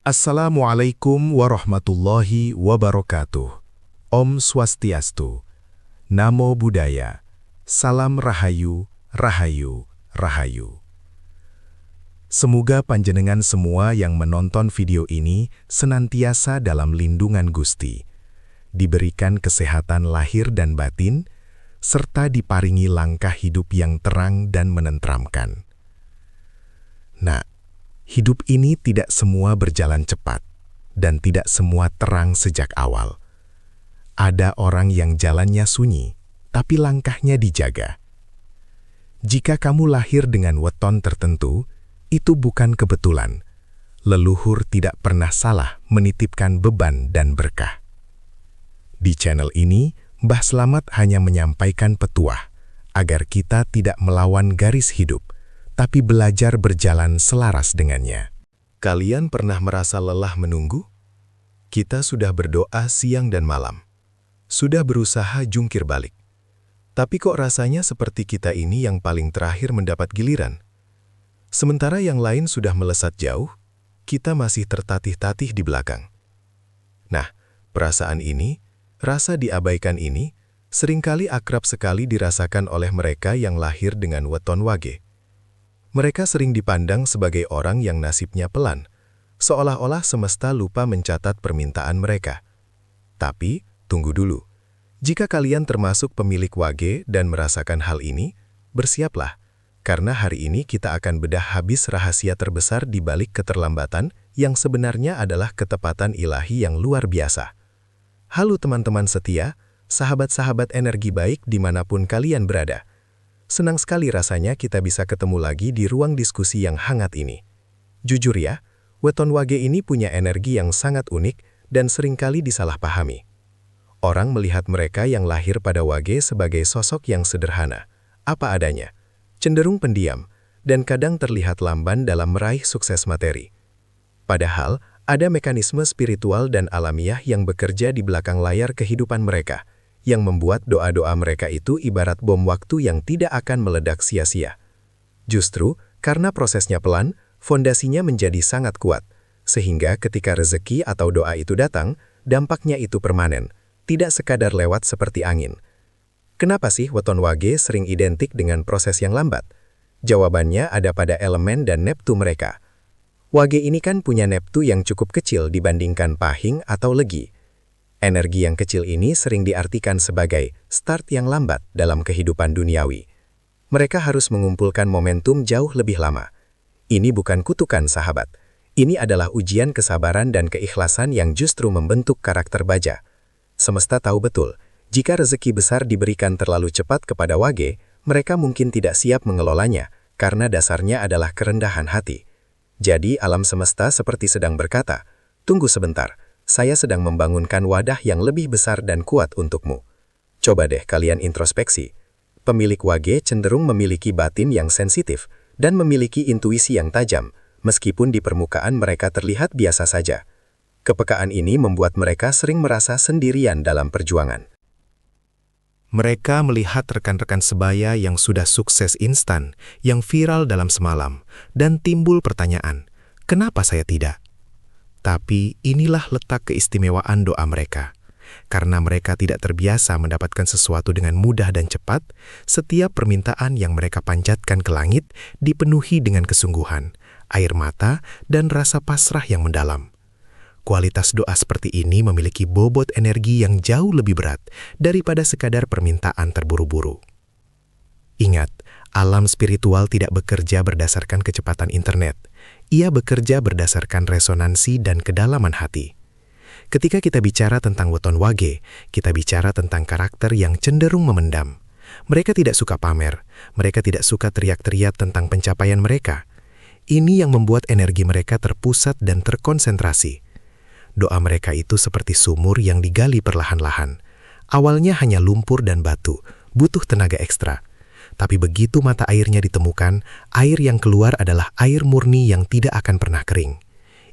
Assalamualaikum warahmatullahi wabarakatuh. Om Swastiastu. Namo Buddhaya. Salam Rahayu, Rahayu, Rahayu. Semoga panjenengan semua yang menonton video ini senantiasa dalam lindungan Gusti, diberikan kesehatan lahir dan batin, serta diparingi langkah hidup yang terang dan menenteramkan. Nah, hidup ini tidak semua berjalan cepat, dan tidak semua terang sejak awal. Ada orang yang jalannya sunyi, tapi langkahnya dijaga. Jika kamu lahir dengan weton tertentu, itu bukan kebetulan. Leluhur tidak pernah salah menitipkan beban dan berkah. Di channel ini, Mbah Slamet hanya menyampaikan petuah, agar kita tidak melawan garis hidup, tapi belajar berjalan selaras dengannya. Kalian pernah merasa lelah menunggu? Kita sudah berdoa siang dan malam. Sudah berusaha jungkir balik. Tapi kok rasanya seperti kita ini yang paling terakhir mendapat giliran? Sementara yang lain sudah melesat jauh, kita masih tertatih-tatih di belakang. Nah, perasaan ini, rasa diabaikan ini, seringkali akrab sekali dirasakan oleh mereka yang lahir dengan weton wage. Mereka sering dipandang sebagai orang yang nasibnya pelan, seolah-olah semesta lupa mencatat permintaan mereka. Tapi, tunggu dulu. Jika kalian termasuk pemilik wage dan merasakan hal ini, bersiaplah, karena hari ini kita akan bedah habis rahasia terbesar di balik keterlambatan yang sebenarnya adalah ketepatan ilahi yang luar biasa. Halo teman-teman setia, sahabat-sahabat energi baik dimanapun kalian berada. Senang sekali rasanya kita bisa ketemu lagi di ruang diskusi yang hangat ini. Jujur ya, weton wage ini punya energi yang sangat unik dan seringkali disalahpahami. Orang melihat mereka yang lahir pada wage sebagai sosok yang sederhana, apa adanya, cenderung pendiam, dan kadang terlihat lamban dalam meraih sukses materi. Padahal, ada mekanisme spiritual dan alamiah yang bekerja di belakang layar kehidupan mereka, yang membuat doa-doa mereka itu ibarat bom waktu yang tidak akan meledak sia-sia. Justru, karena prosesnya pelan, fondasinya menjadi sangat kuat, sehingga ketika rezeki atau doa itu datang, dampaknya itu permanen, tidak sekadar lewat seperti angin. Kenapa sih weton wage sering identik dengan proses yang lambat? Jawabannya ada pada elemen dan neptu mereka. Wage ini kan punya neptu yang cukup kecil dibandingkan pahing atau legi. Energi yang kecil ini sering diartikan sebagai start yang lambat dalam kehidupan duniawi. Mereka harus mengumpulkan momentum jauh lebih lama. Ini bukan kutukan sahabat. Ini adalah ujian kesabaran dan keikhlasan yang justru membentuk karakter baja. Semesta tahu betul, jika rezeki besar diberikan terlalu cepat kepada wage, mereka mungkin tidak siap mengelolanya, karena dasarnya adalah kerendahan hati. Jadi alam semesta seperti sedang berkata, tunggu sebentar. Saya sedang membangunkan wadah yang lebih besar dan kuat untukmu. Coba deh kalian introspeksi. Pemilik wage cenderung memiliki batin yang sensitif dan memiliki intuisi yang tajam, meskipun di permukaan mereka terlihat biasa saja. Kepekaan ini membuat mereka sering merasa sendirian dalam perjuangan. Mereka melihat rekan-rekan sebaya yang sudah sukses instan, yang viral dalam semalam, dan timbul pertanyaan, kenapa saya tidak? Tapi inilah letak keistimewaan doa mereka. Karena mereka tidak terbiasa mendapatkan sesuatu dengan mudah dan cepat, setiap permintaan yang mereka panjatkan ke langit dipenuhi dengan kesungguhan, air mata, dan rasa pasrah yang mendalam. Kualitas doa seperti ini memiliki bobot energi yang jauh lebih berat daripada sekadar permintaan terburu-buru. Ingat, alam spiritual tidak bekerja berdasarkan kecepatan internet. Ia bekerja berdasarkan resonansi dan kedalaman hati. Ketika kita bicara tentang weton wage, kita bicara tentang karakter yang cenderung memendam. Mereka tidak suka pamer, mereka tidak suka teriak-teriak tentang pencapaian mereka. Ini yang membuat energi mereka terpusat dan terkonsentrasi. Doa mereka itu seperti sumur yang digali perlahan-lahan. Awalnya hanya lumpur dan batu, butuh tenaga ekstra. Tapi begitu mata airnya ditemukan, air yang keluar adalah air murni yang tidak akan pernah kering.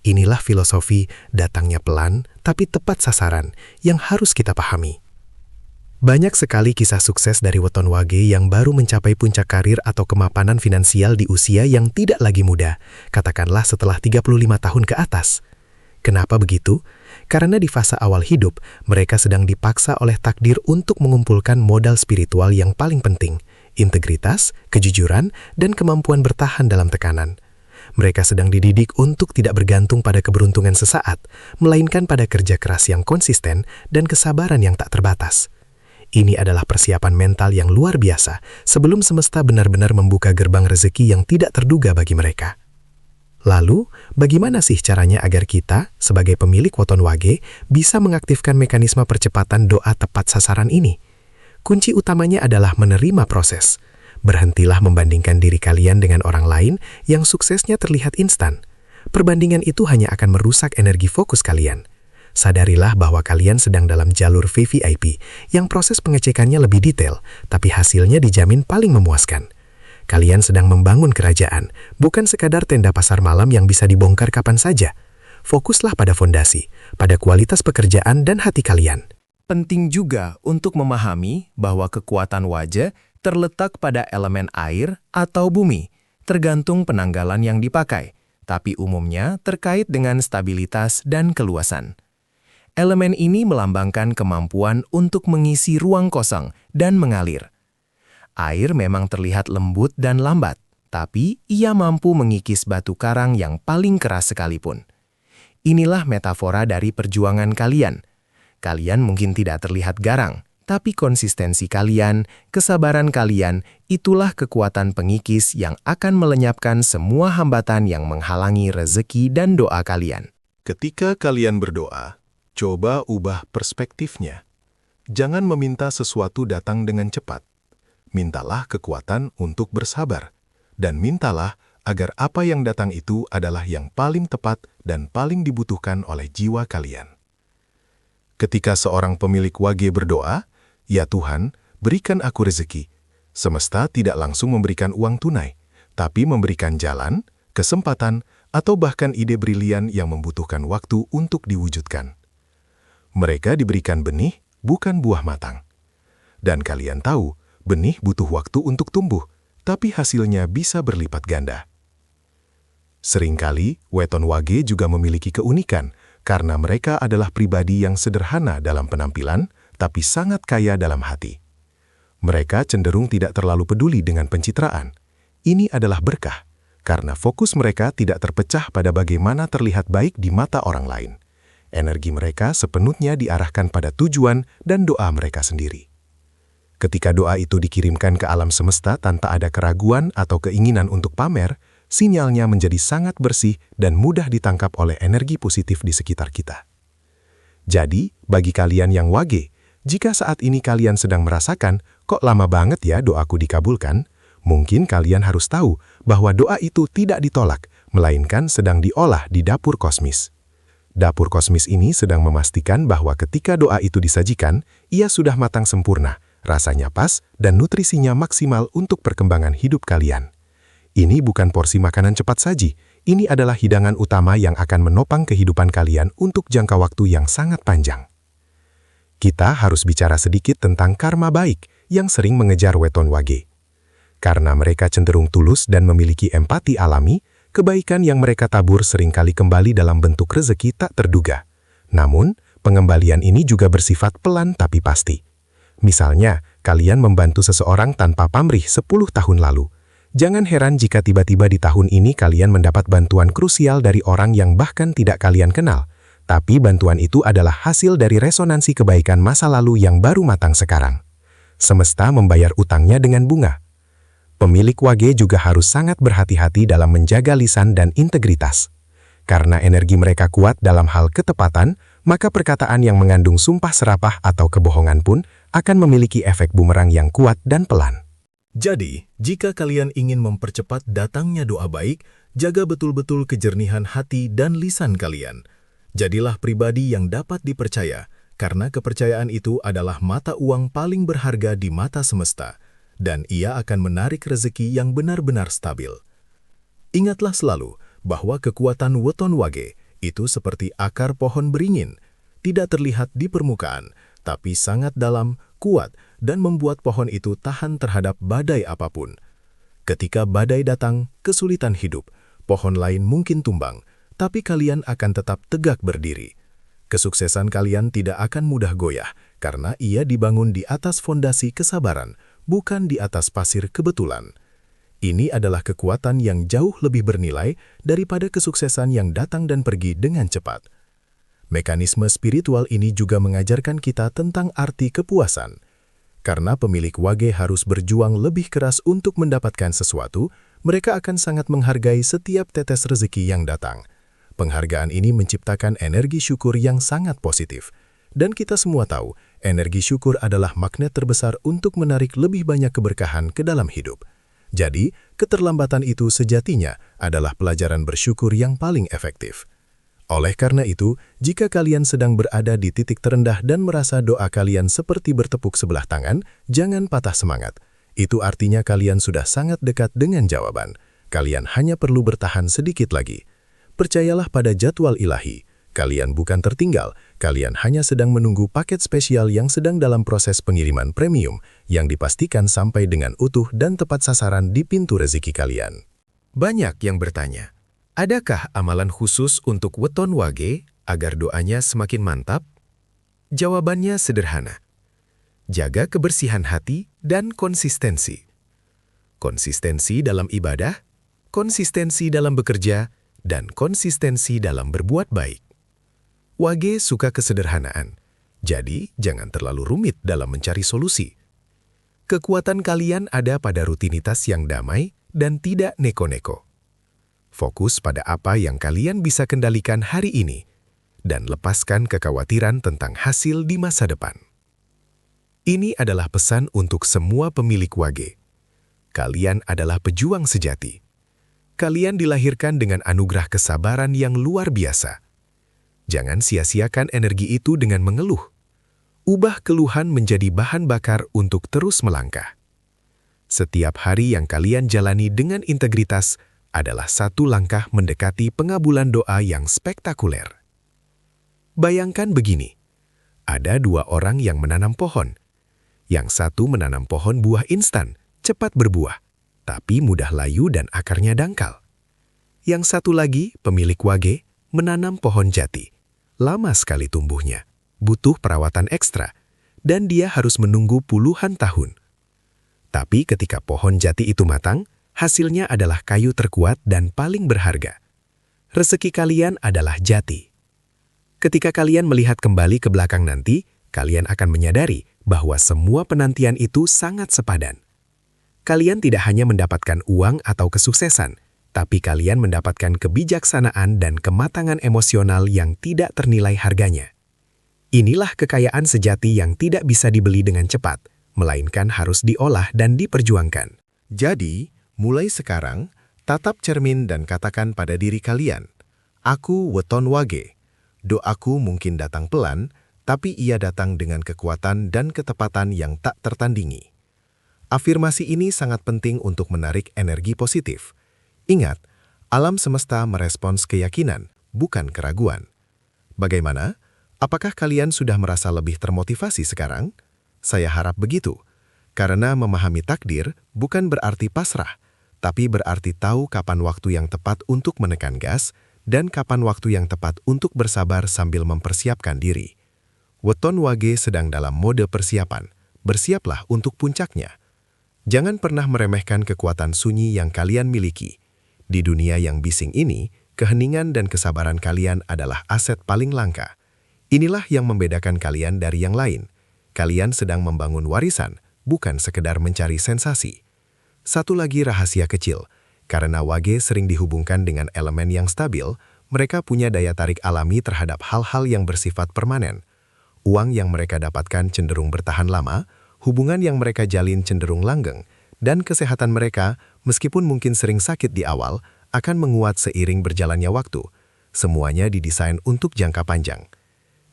Inilah filosofi datangnya pelan, tapi tepat sasaran, yang harus kita pahami. Banyak sekali kisah sukses dari weton wage yang baru mencapai puncak karir atau kemapanan finansial di usia yang tidak lagi muda, katakanlah setelah 35 tahun ke atas. Kenapa begitu? Karena di fase awal hidup, mereka sedang dipaksa oleh takdir untuk mengumpulkan modal spiritual yang paling penting, integritas, kejujuran, dan kemampuan bertahan dalam tekanan. Mereka sedang dididik untuk tidak bergantung pada keberuntungan sesaat, melainkan pada kerja keras yang konsisten dan kesabaran yang tak terbatas. Ini adalah persiapan mental yang luar biasa sebelum semesta benar-benar membuka gerbang rezeki yang tidak terduga bagi mereka. Lalu, bagaimana sih caranya agar kita, sebagai pemilik Weton Wage, bisa mengaktifkan mekanisme percepatan doa tepat sasaran ini? Kunci utamanya adalah menerima proses. Berhentilah membandingkan diri kalian dengan orang lain yang suksesnya terlihat instan. Perbandingan itu hanya akan merusak energi fokus kalian. Sadarilah bahwa kalian sedang dalam jalur VVIP yang proses pengecekannya lebih detail, tapi hasilnya dijamin paling memuaskan. Kalian sedang membangun kerajaan, bukan sekadar tenda pasar malam yang bisa dibongkar kapan saja. Fokuslah pada fondasi, pada kualitas pekerjaan dan hati kalian. Penting juga untuk memahami bahwa kekuatan wajah terletak pada elemen air atau bumi, tergantung penanggalan yang dipakai, tapi umumnya terkait dengan stabilitas dan keluasan. Elemen ini melambangkan kemampuan untuk mengisi ruang kosong dan mengalir. Air memang terlihat lembut dan lambat, tapi ia mampu mengikis batu karang yang paling keras sekalipun. Inilah metafora dari perjuangan kalian. Kalian mungkin tidak terlihat garang, tapi konsistensi kalian, kesabaran kalian, itulah kekuatan pengikis yang akan melenyapkan semua hambatan yang menghalangi rezeki dan doa kalian. Ketika kalian berdoa, coba ubah perspektifnya. Jangan meminta sesuatu datang dengan cepat. Mintalah kekuatan untuk bersabar. Dan mintalah agar apa yang datang itu adalah yang paling tepat dan paling dibutuhkan oleh jiwa kalian. Ketika seorang pemilik wage berdoa, "Ya Tuhan, berikan aku rezeki," semesta tidak langsung memberikan uang tunai, tapi memberikan jalan, kesempatan, atau bahkan ide brilian yang membutuhkan waktu untuk diwujudkan. Mereka diberikan benih, bukan buah matang. Dan kalian tahu, benih butuh waktu untuk tumbuh, tapi hasilnya bisa berlipat ganda. Seringkali, Weton Wage juga memiliki keunikan, karena mereka adalah pribadi yang sederhana dalam penampilan, tapi sangat kaya dalam hati. Mereka cenderung tidak terlalu peduli dengan pencitraan. Ini adalah berkah, karena fokus mereka tidak terpecah pada bagaimana terlihat baik di mata orang lain. Energi mereka sepenuhnya diarahkan pada tujuan dan doa mereka sendiri. Ketika doa itu dikirimkan ke alam semesta tanpa ada keraguan atau keinginan untuk pamer, sinyalnya menjadi sangat bersih dan mudah ditangkap oleh energi positif di sekitar kita. Jadi, bagi kalian yang wage, jika saat ini kalian sedang merasakan, kok lama banget ya doaku dikabulkan, mungkin kalian harus tahu bahwa doa itu tidak ditolak, melainkan sedang diolah di dapur kosmis. Dapur kosmis ini sedang memastikan bahwa ketika doa itu disajikan, ia sudah matang sempurna, rasanya pas, dan nutrisinya maksimal untuk perkembangan hidup kalian. Ini bukan porsi makanan cepat saji, ini adalah hidangan utama yang akan menopang kehidupan kalian untuk jangka waktu yang sangat panjang. Kita harus bicara sedikit tentang karma baik yang sering mengejar Weton Wage. Karena mereka cenderung tulus dan memiliki empati alami, kebaikan yang mereka tabur seringkali kembali dalam bentuk rezeki tak terduga. Namun, pengembalian ini juga bersifat pelan tapi pasti. Misalnya, kalian membantu seseorang tanpa pamrih 10 tahun lalu. Jangan heran jika tiba-tiba di tahun ini kalian mendapat bantuan krusial dari orang yang bahkan tidak kalian kenal. Tapi bantuan itu adalah hasil dari resonansi kebaikan masa lalu yang baru matang sekarang. Semesta membayar utangnya dengan bunga. Pemilik wage juga harus sangat berhati-hati dalam menjaga lisan dan integritas. Karena energi mereka kuat dalam hal ketepatan, maka perkataan yang mengandung sumpah serapah atau kebohongan pun akan memiliki efek bumerang yang kuat dan pelan. Jadi, jika kalian ingin mempercepat datangnya doa baik, jaga betul-betul kejernihan hati dan lisan kalian. Jadilah pribadi yang dapat dipercaya, karena kepercayaan itu adalah mata uang paling berharga di mata semesta. Dan ia akan menarik rezeki yang benar-benar stabil. Ingatlah selalu bahwa kekuatan Weton Wage itu seperti akar pohon beringin, tidak terlihat di permukaan, tapi sangat dalam, kuat, dan membuat pohon itu tahan terhadap badai apapun. Ketika badai datang, kesulitan hidup, pohon lain mungkin tumbang, tapi kalian akan tetap tegak berdiri. Kesuksesan kalian tidak akan mudah goyah, karena ia dibangun di atas fondasi kesabaran, bukan di atas pasir kebetulan. Ini adalah kekuatan yang jauh lebih bernilai daripada kesuksesan yang datang dan pergi dengan cepat. Mekanisme spiritual ini juga mengajarkan kita tentang arti kepuasan. Karena pemilik wage harus berjuang lebih keras untuk mendapatkan sesuatu, mereka akan sangat menghargai setiap tetes rezeki yang datang. Penghargaan ini menciptakan energi syukur yang sangat positif. Dan kita semua tahu, energi syukur adalah magnet terbesar untuk menarik lebih banyak keberkahan ke dalam hidup. Jadi, keterlambatan itu sejatinya adalah pelajaran bersyukur yang paling efektif. Oleh karena itu, jika kalian sedang berada di titik terendah dan merasa doa kalian seperti bertepuk sebelah tangan, jangan patah semangat. Itu artinya kalian sudah sangat dekat dengan jawaban. Kalian hanya perlu bertahan sedikit lagi. Percayalah pada jadwal ilahi. Kalian bukan tertinggal, kalian hanya sedang menunggu paket spesial yang sedang dalam proses pengiriman premium yang dipastikan sampai dengan utuh dan tepat sasaran di pintu rezeki kalian. Banyak yang bertanya, adakah amalan khusus untuk weton wage agar doanya semakin mantap? Jawabannya sederhana. Jaga kebersihan hati dan konsistensi. Konsistensi dalam ibadah, konsistensi dalam bekerja, dan konsistensi dalam berbuat baik. Wage suka kesederhanaan, jadi jangan terlalu rumit dalam mencari solusi. Kekuatan kalian ada pada rutinitas yang damai dan tidak neko-neko. Fokus pada apa yang kalian bisa kendalikan hari ini, dan lepaskan kekhawatiran tentang hasil di masa depan. Ini adalah pesan untuk semua pemilik wage. Kalian adalah pejuang sejati. Kalian dilahirkan dengan anugerah kesabaran yang luar biasa. Jangan sia-siakan energi itu dengan mengeluh. Ubah keluhan menjadi bahan bakar untuk terus melangkah. Setiap hari yang kalian jalani dengan integritas adalah satu langkah mendekati pengabulan doa yang spektakuler. Bayangkan begini, ada dua orang yang menanam pohon. Yang satu menanam pohon buah instan, cepat berbuah, tapi mudah layu dan akarnya dangkal. Yang satu lagi, pemilik wage, menanam pohon jati. Lama sekali tumbuhnya, butuh perawatan ekstra, dan dia harus menunggu puluhan tahun. Tapi ketika pohon jati itu matang, hasilnya adalah kayu terkuat dan paling berharga. Rezeki kalian adalah jati. Ketika kalian melihat kembali ke belakang nanti, kalian akan menyadari bahwa semua penantian itu sangat sepadan. Kalian tidak hanya mendapatkan uang atau kesuksesan, tapi kalian mendapatkan kebijaksanaan dan kematangan emosional yang tidak ternilai harganya. Inilah kekayaan sejati yang tidak bisa dibeli dengan cepat, melainkan harus diolah dan diperjuangkan. Jadi, mulai sekarang, tatap cermin dan katakan pada diri kalian, "Aku weton wage." Doaku mungkin datang pelan, tapi ia datang dengan kekuatan dan ketepatan yang tak tertandingi. Afirmasi ini sangat penting untuk menarik energi positif. Ingat, alam semesta merespons keyakinan, bukan keraguan. Bagaimana? Apakah kalian sudah merasa lebih termotivasi sekarang? Saya harap begitu. Karena memahami takdir bukan berarti pasrah, tapi berarti tahu kapan waktu yang tepat untuk menekan gas dan kapan waktu yang tepat untuk bersabar sambil mempersiapkan diri. Weton wage sedang dalam mode persiapan. Bersiaplah untuk puncaknya. Jangan pernah meremehkan kekuatan sunyi yang kalian miliki. Di dunia yang bising ini, keheningan dan kesabaran kalian adalah aset paling langka. Inilah yang membedakan kalian dari yang lain. Kalian sedang membangun warisan, bukan sekedar mencari sensasi. Satu lagi rahasia kecil, karena wage sering dihubungkan dengan elemen yang stabil, mereka punya daya tarik alami terhadap hal-hal yang bersifat permanen. Uang yang mereka dapatkan cenderung bertahan lama, hubungan yang mereka jalin cenderung langgeng, dan kesehatan mereka, meskipun mungkin sering sakit di awal, akan menguat seiring berjalannya waktu. Semuanya didesain untuk jangka panjang.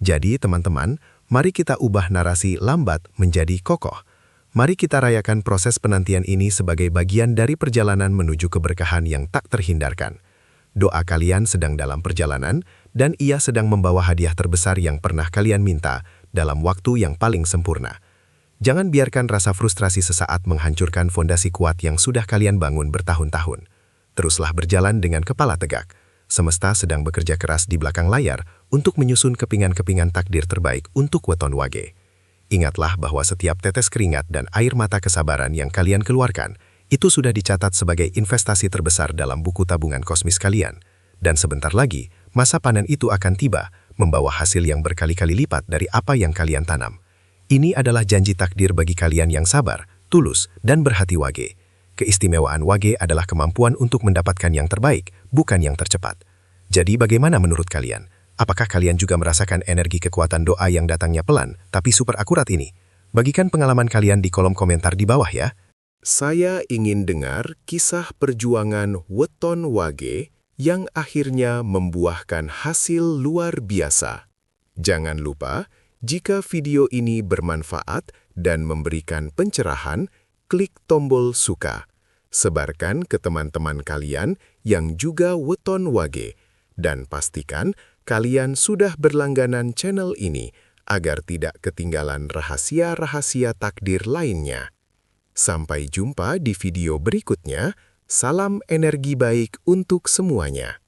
Jadi, teman-teman, mari kita ubah narasi lambat menjadi kokoh. Mari kita rayakan proses penantian ini sebagai bagian dari perjalanan menuju keberkahan yang tak terhindarkan. Doa kalian sedang dalam perjalanan, dan ia sedang membawa hadiah terbesar yang pernah kalian minta dalam waktu yang paling sempurna. Jangan biarkan rasa frustrasi sesaat menghancurkan fondasi kuat yang sudah kalian bangun bertahun-tahun. Teruslah berjalan dengan kepala tegak. semesta sedang bekerja keras di belakang layar untuk menyusun kepingan-kepingan takdir terbaik untuk weton wage. Ingatlah bahwa setiap tetes keringat dan air mata kesabaran yang kalian keluarkan, itu sudah dicatat sebagai investasi terbesar dalam buku tabungan kosmis kalian. Dan sebentar lagi, masa panen itu akan tiba, membawa hasil yang berkali-kali lipat dari apa yang kalian tanam. Ini adalah janji takdir bagi kalian yang sabar, tulus, dan berhati wage. Keistimewaan wage adalah kemampuan untuk mendapatkan yang terbaik, bukan yang tercepat. Jadi bagaimana menurut kalian? Apakah kalian juga merasakan energi kekuatan doa yang datangnya pelan, tapi super akurat ini? Bagikan pengalaman kalian di kolom komentar di bawah ya. Saya ingin dengar kisah perjuangan weton wage yang akhirnya membuahkan hasil luar biasa. Jangan lupa, jika video ini bermanfaat dan memberikan pencerahan, klik tombol suka. Sebarkan ke teman-teman kalian yang juga weton wage. Dan pastikan kalian sudah berlangganan channel ini agar tidak ketinggalan rahasia-rahasia takdir lainnya. Sampai jumpa di video berikutnya. Salam energi baik untuk semuanya.